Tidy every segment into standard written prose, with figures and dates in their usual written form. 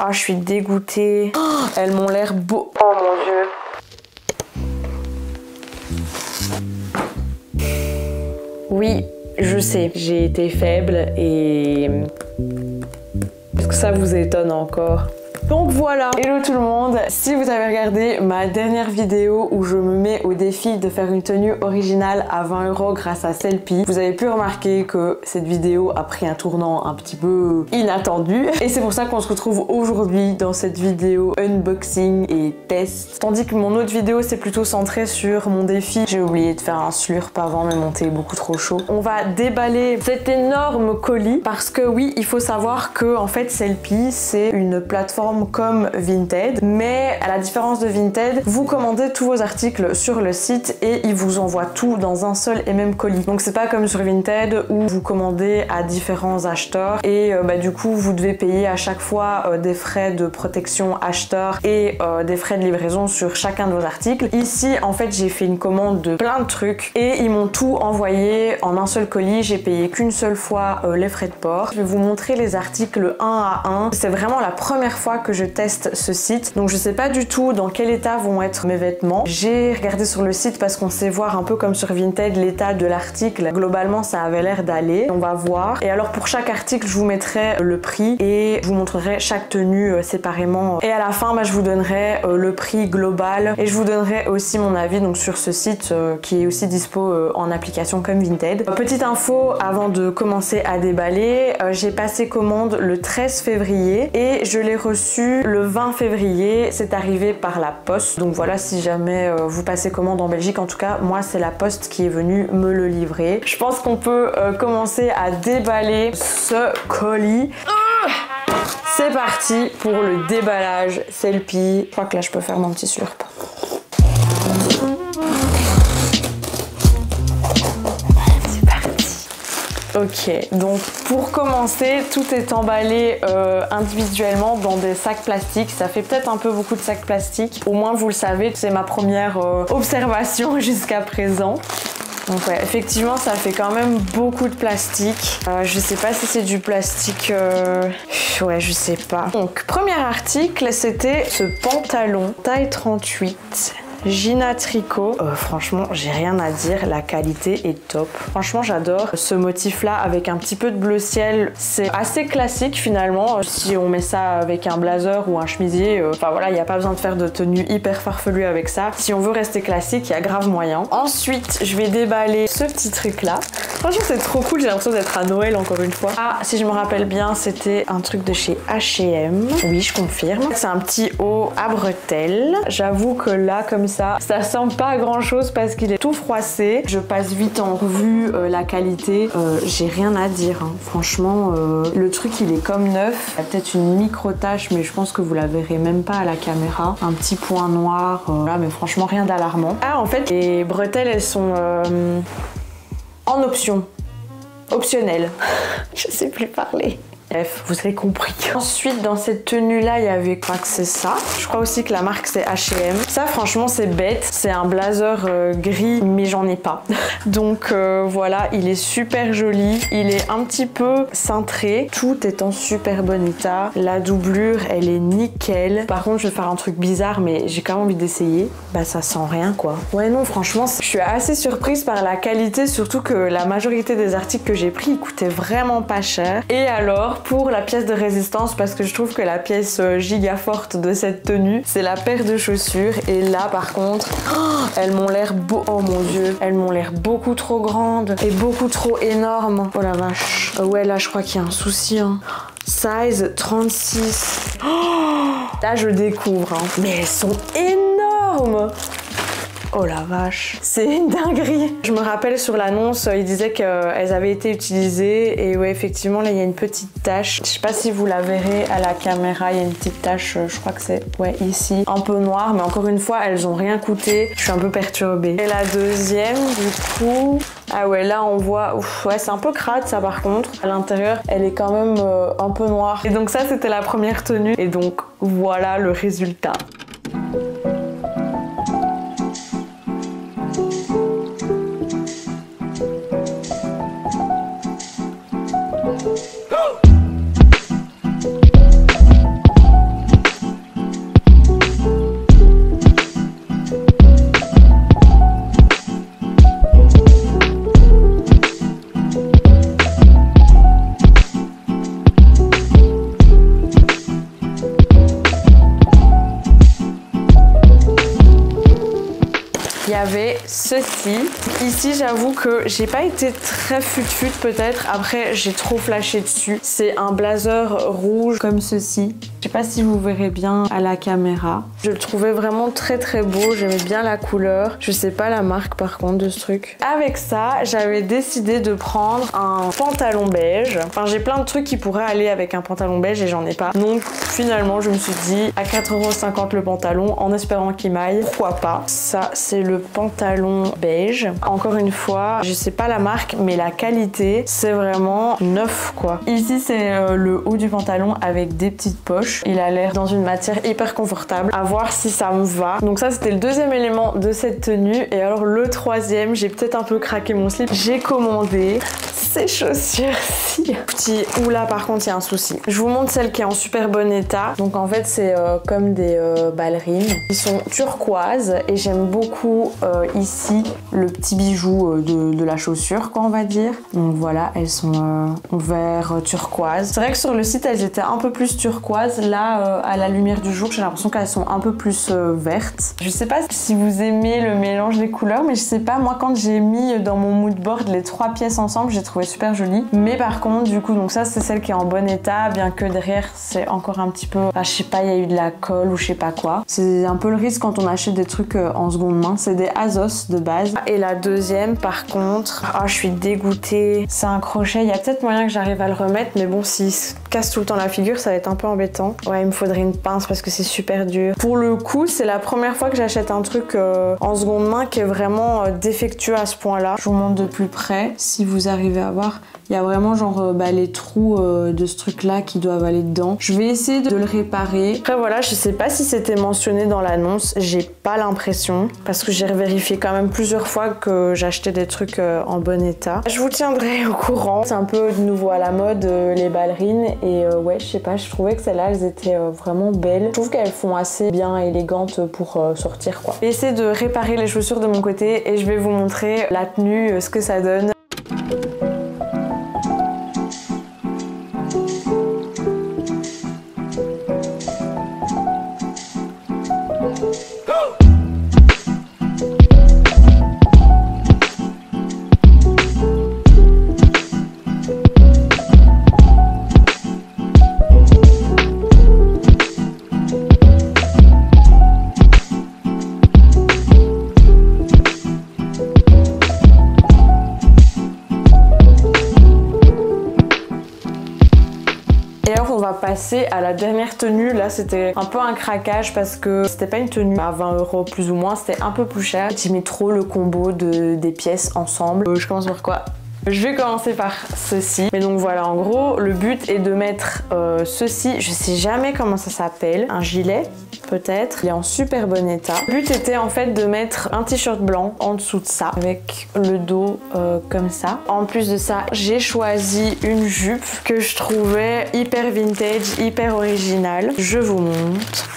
Ah, je suis dégoûtée. Oh, elles m'ont l'air beau. Oh mon dieu. Oui, je sais, j'ai été faible et... Est-ce que ça vous étonne encore? Donc voilà, hello tout le monde. Si vous avez regardé ma dernière vidéo où je me mets au défi de faire une tenue originale à 20 € grâce à Sellpy, vous avez pu remarquer que cette vidéo a pris un tournant un petit peu inattendu. Et c'est pour ça qu'on se retrouve aujourd'hui dans cette vidéo unboxing et test. Tandis que mon autre vidéo c'est plutôt centré sur mon défi. J'ai oublié de faire un slurp avant mais mon thé est beaucoup trop chaud. On va déballer cet énorme colis parce que oui, il faut savoir que en fait Sellpy c'est une plateforme comme Vinted, mais à la différence de Vinted, vous commandez tous vos articles sur le site et ils vous envoient tout dans un seul et même colis. Donc c'est pas comme sur Vinted où vous commandez à différents acheteurs et du coup vous devez payer à chaque fois des frais de protection acheteur et des frais de livraison sur chacun de vos articles. Ici en fait j'ai fait une commande de plein de trucs et ils m'ont tout envoyé en un seul colis. J'ai payé qu'une seule fois les frais de port. Je vais vous montrer les articles un à un. C'est vraiment la première fois que je teste ce site, donc je sais pas du tout dans quel état vont être mes vêtements. J'ai regardé sur le site parce qu'on sait voir un peu comme sur Vinted l'état de l'article. Globalement ça avait l'air d'aller, on va voir. Et alors pour chaque article je vous mettrai le prix et je vous montrerai chaque tenue séparément. Et à la fin je vous donnerai le prix global et je vous donnerai aussi mon avis donc sur ce site qui est aussi dispo en application comme Vinted. Petite info avant de commencer à déballer, j'ai passé commande le 13 février et je l'ai reçu le 20 février, c'est arrivé par la poste. Donc voilà, si jamais vous passez commande en Belgique, en tout cas moi c'est la poste qui est venue me le livrer. Je pense qu'on peut commencer à déballer ce colis. C'est parti pour le déballage Sellpy. Je crois que là je peux faire mon petit slurp. Ok, donc pour commencer, tout est emballé individuellement dans des sacs plastiques. Ça fait peut-être un peu beaucoup de sacs plastiques. Au moins vous le savez, c'est ma première observation jusqu'à présent. Donc ouais, effectivement ça fait quand même beaucoup de plastique. Je sais pas si c'est du plastique... Ouais, je sais pas. Donc premier article, c'était ce pantalon taille 38. Gina Tricot, franchement j'ai rien à dire, la qualité est top. Franchement j'adore ce motif là avec un petit peu de bleu ciel. C'est assez classique finalement. Si on met ça avec un blazer ou un chemisier, enfin voilà, il n'y a pas besoin de faire de tenue hyper farfelue avec ça. Si on veut rester classique, il y a grave moyen. Ensuite je vais déballer ce petit truc là. Franchement c'est trop cool, j'ai l'impression d'être à Noël encore une fois. Ah, si je me rappelle bien, c'était un truc de chez H&M. Oui, je confirme. C'est un petit haut à bretelles. J'avoue que là comme ça ressemble pas à grand chose parce qu'il est tout froissé. Je passe vite en revue la qualité. J'ai rien à dire, hein. Franchement, le truc il est comme neuf. Il y a peut-être une micro tache, mais je pense que vous la verrez même pas à la caméra. Un petit point noir, là, mais franchement rien d'alarmant. Ah, en fait, les bretelles elles sont en option, optionnelle. Je sais plus parler. Bref, vous avez compris. Ensuite, dans cette tenue-là, il y avait quoi que c'est ça. Je crois aussi que la marque, c'est H&M. Ça, franchement, c'est bête. C'est un blazer gris, mais j'en ai pas. Donc, voilà, il est super joli. Il est un petit peu cintré. Tout est en super bon état. La doublure, elle est nickel. Par contre, je vais faire un truc bizarre, mais j'ai quand même envie d'essayer. Bah, ça sent rien, quoi. Ouais, non, franchement, je suis assez surprise par la qualité, surtout que la majorité des articles que j'ai pris, ils coûtaient vraiment pas cher. Et alors, pour la pièce de résistance, parce que je trouve que la pièce giga forte de cette tenue, c'est la paire de chaussures. Et là par contre, elles m'ont l'air beau. Oh mon dieu, elles m'ont l'air beaucoup trop grandes et beaucoup trop énormes. Oh la vache. Ouais, là je crois qu'il y a un souci, hein. Size 36. Là je découvre, hein. Mais elles sont énormes. Oh la vache, c'est une dinguerie. Je me rappelle sur l'annonce, ils disaient qu'elles avaient été utilisées et ouais effectivement là il y a une petite tache. Je sais pas si vous la verrez à la caméra, il y a une petite tache, je crois que c'est ouais ici, un peu noire, mais encore une fois elles ont rien coûté. Je suis un peu perturbée. Et la deuxième du coup, ah ouais là on voit, ouf, ouais c'est un peu crade ça par contre. À l'intérieur elle est quand même un peu noire. Et donc ça c'était la première tenue et donc voilà le résultat. y avait ceci. Ici, j'avoue que j'ai pas été très fut-fut peut-être. Après, j'ai trop flashé dessus. C'est un blazer rouge comme ceci. Je sais pas si vous verrez bien à la caméra. Je le trouvais vraiment très très beau. J'aimais bien la couleur. Je sais pas la marque par contre de ce truc. Avec ça, j'avais décidé de prendre un pantalon beige. Enfin, j'ai plein de trucs qui pourraient aller avec un pantalon beige et j'en ai pas. Donc finalement, je me suis dit à 4,50 € le pantalon en espérant qu'il m'aille. Pourquoi pas? Ça, c'est le pantalon beige. Encore une fois, je sais pas la marque, mais la qualité, c'est vraiment neuf quoi. Ici, c'est le haut du pantalon avec des petites poches. Il a l'air dans une matière hyper confortable. À voir si ça me va. Donc ça, c'était le deuxième élément de cette tenue. Et alors le troisième, j'ai peut-être un peu craqué mon slip. J'ai commandé ces chaussures-ci. Petit, oula, par contre, il y a un souci. Je vous montre celle qui est en super bon état. Donc en fait, c'est comme des ballerines. Ils sont turquoises et j'aime beaucoup ici le petit bijou de la chaussure, quoi, on va dire. Donc voilà, elles sont en vert turquoise. C'est vrai que sur le site, elles étaient un peu plus turquoises. Là, à la lumière du jour, j'ai l'impression qu'elles sont un peu plus vertes. Je sais pas si vous aimez le mélange des couleurs, mais je sais pas, moi, quand j'ai mis dans mon mood board les 3 pièces ensemble, j'ai trouvé super joli. Mais par contre, du coup, donc ça, c'est celle qui est en bon état, bien que derrière, c'est encore un petit peu... Enfin, je sais pas, il y a eu de la colle ou je sais pas quoi. C'est un peu le risque quand on achète des trucs en seconde main. C'est des Azos de base. Et la deuxième, par contre... Ah, je suis dégoûtée. C'est un crochet. Il y a peut-être moyen que j'arrive à le remettre, mais bon, s'il se casse tout le temps la figure, ça va être un peu embêtant. Ouais, il me faudrait une pince parce que c'est super dur. Pour le coup, c'est la première fois que j'achète un truc en seconde main qui est vraiment défectueux à ce point-là. Je vous montre de plus près, si vous arrivez à voir. Il y a vraiment genre les trous de ce truc là qui doivent aller dedans. Je vais essayer de le réparer. Après voilà, je sais pas si c'était mentionné dans l'annonce, j'ai pas l'impression parce que j'ai vérifié quand même plusieurs fois que j'achetais des trucs en bon état. Je vous tiendrai au courant. C'est un peu de nouveau à la mode les ballerines et ouais, je sais pas, je trouvais que celles-là elles étaient vraiment belles. Je trouve qu'elles font assez bien élégantes pour sortir quoi. Je vais essayer de réparer les chaussures de mon côté et je vais vous montrer la tenue, ce que ça donne. Passer à la dernière tenue. Là c'était un peu un craquage parce que c'était pas une tenue à 20 € plus ou moins, c'était un peu plus cher. J'aimais trop le combo des pièces ensemble. Je commence par quoi? Je vais commencer par ceci. Mais donc voilà, en gros, le but est de mettre ceci, je sais jamais comment ça s'appelle, un gilet peut-être. Il est en super bon état. Le but était en fait de mettre un t-shirt blanc en dessous de ça, avec le dos comme ça. En plus de ça, j'ai choisi une jupe que je trouvais hyper vintage, hyper originale. Je vous montre.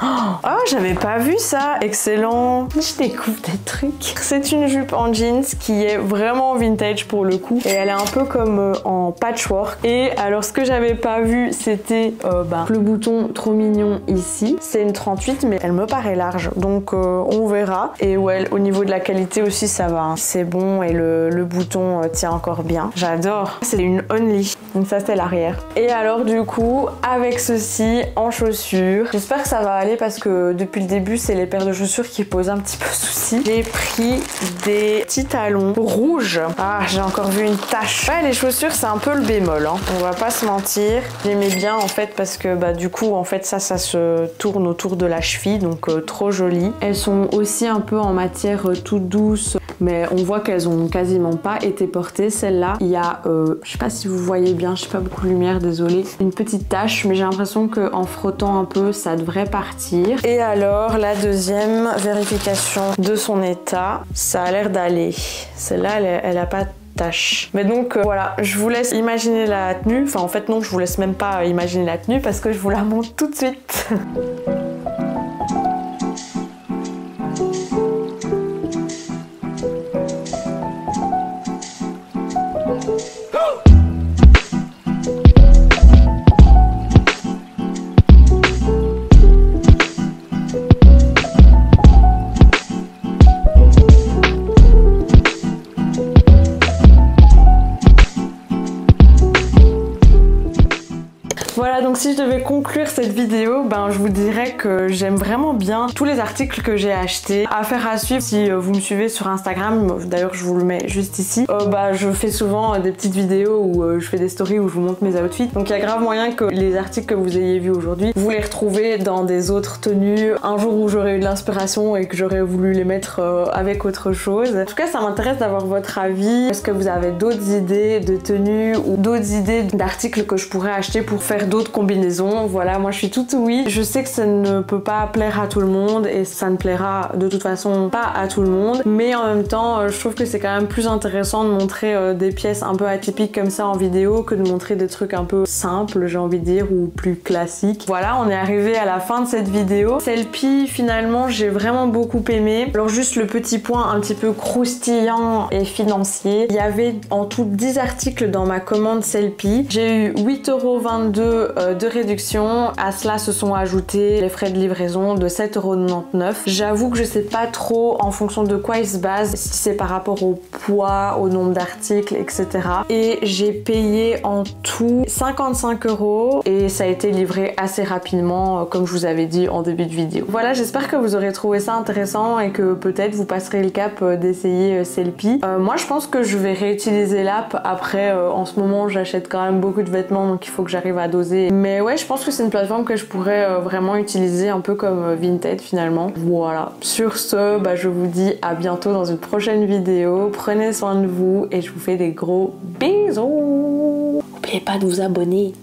Oh, j'avais pas vu ça. Excellent. Je découvre des trucs. C'est une jupe en jeans qui est vraiment vintage pour le coup. Et elle est un peu comme en patchwork. Et alors ce que j'avais pas vu, c'était le bouton trop mignon ici. C'est une 38 mais elle me paraît large. Donc on verra. Et ouais, au niveau de la qualité aussi ça va. Hein. C'est bon et le bouton tient encore bien. J'adore. C'est une Only. Donc ça c'est l'arrière. Et alors du coup, avec ceci en chaussures, j'espère que ça va aller parce que depuis le début c'est les paires de chaussures qui posent un petit peu souci. J'ai pris des petits talons rouges. Ah, j'ai encore vu une tache. Ouais, les chaussures c'est un peu le bémol, hein. On va pas se mentir. J'aimais bien en fait parce que du coup en fait ça se tourne autour de la cheville, donc trop joli. Elles sont aussi un peu en matière toute douce, mais on voit qu'elles ont quasiment pas été portées. Celle-là, il y a, je sais pas si vous voyez bien, je sais pas beaucoup de lumière, désolée, une petite tache, mais j'ai l'impression qu'en frottant un peu ça devrait partir. Et alors la deuxième vérification de son état, ça a l'air d'aller. Celle-là elle a pas de tache. Mais donc voilà, je vous laisse imaginer la tenue. Enfin en fait non, je vous laisse même pas imaginer la tenue parce que je vous la montre tout de suite. conclure cette vidéo, je vous dirais que j'aime vraiment bien tous les articles que j'ai achetés. Affaire à suivre si vous me suivez sur Instagram, d'ailleurs je vous le mets juste ici. Je fais souvent des petites vidéos où je fais des stories où je vous montre mes outfits. Donc il y a grave moyen que les articles que vous ayez vus aujourd'hui, vous les retrouvez dans des autres tenues un jour où j'aurai eu de l'inspiration et que j'aurais voulu les mettre avec autre chose. En tout cas, ça m'intéresse d'avoir votre avis. Est-ce que vous avez d'autres idées de tenues ou d'autres idées d'articles que je pourrais acheter pour faire d'autres combinaisons? Voilà, moi je suis toute oui. Je sais que ça ne peut pas plaire à tout le monde et ça ne plaira de toute façon pas à tout le monde, mais en même temps je trouve que c'est quand même plus intéressant de montrer des pièces un peu atypiques comme ça en vidéo que de montrer des trucs un peu simples, j'ai envie de dire, ou plus classiques. Voilà, on est arrivé à la fin de cette vidéo. Sellpy, finalement j'ai vraiment beaucoup aimé. Alors juste le petit point un petit peu croustillant et financier, il y avait en tout 10 articles dans ma commande Sellpy. J'ai eu 8,22 € de réduction. À cela se sont ajoutés les frais de livraison de 7,99 €. J'avoue que je sais pas trop en fonction de quoi ils se basent, si c'est par rapport au poids, au nombre d'articles, etc. Et j'ai payé en tout 55 € et ça a été livré assez rapidement, comme je vous avais dit en début de vidéo. Voilà, j'espère que vous aurez trouvé ça intéressant et que peut-être vous passerez le cap d'essayer Sellpy. Moi je pense que je vais réutiliser l'app. Après en ce moment j'achète quand même beaucoup de vêtements, donc il faut que j'arrive à doser. Mais ouais, je pense que c'est une plateforme que je pourrais vraiment utiliser un peu comme Vinted finalement. Voilà, sur ce, je vous dis à bientôt dans une prochaine vidéo. Prenez soin de vous et je vous fais des gros bisous. N'oubliez pas de vous abonner.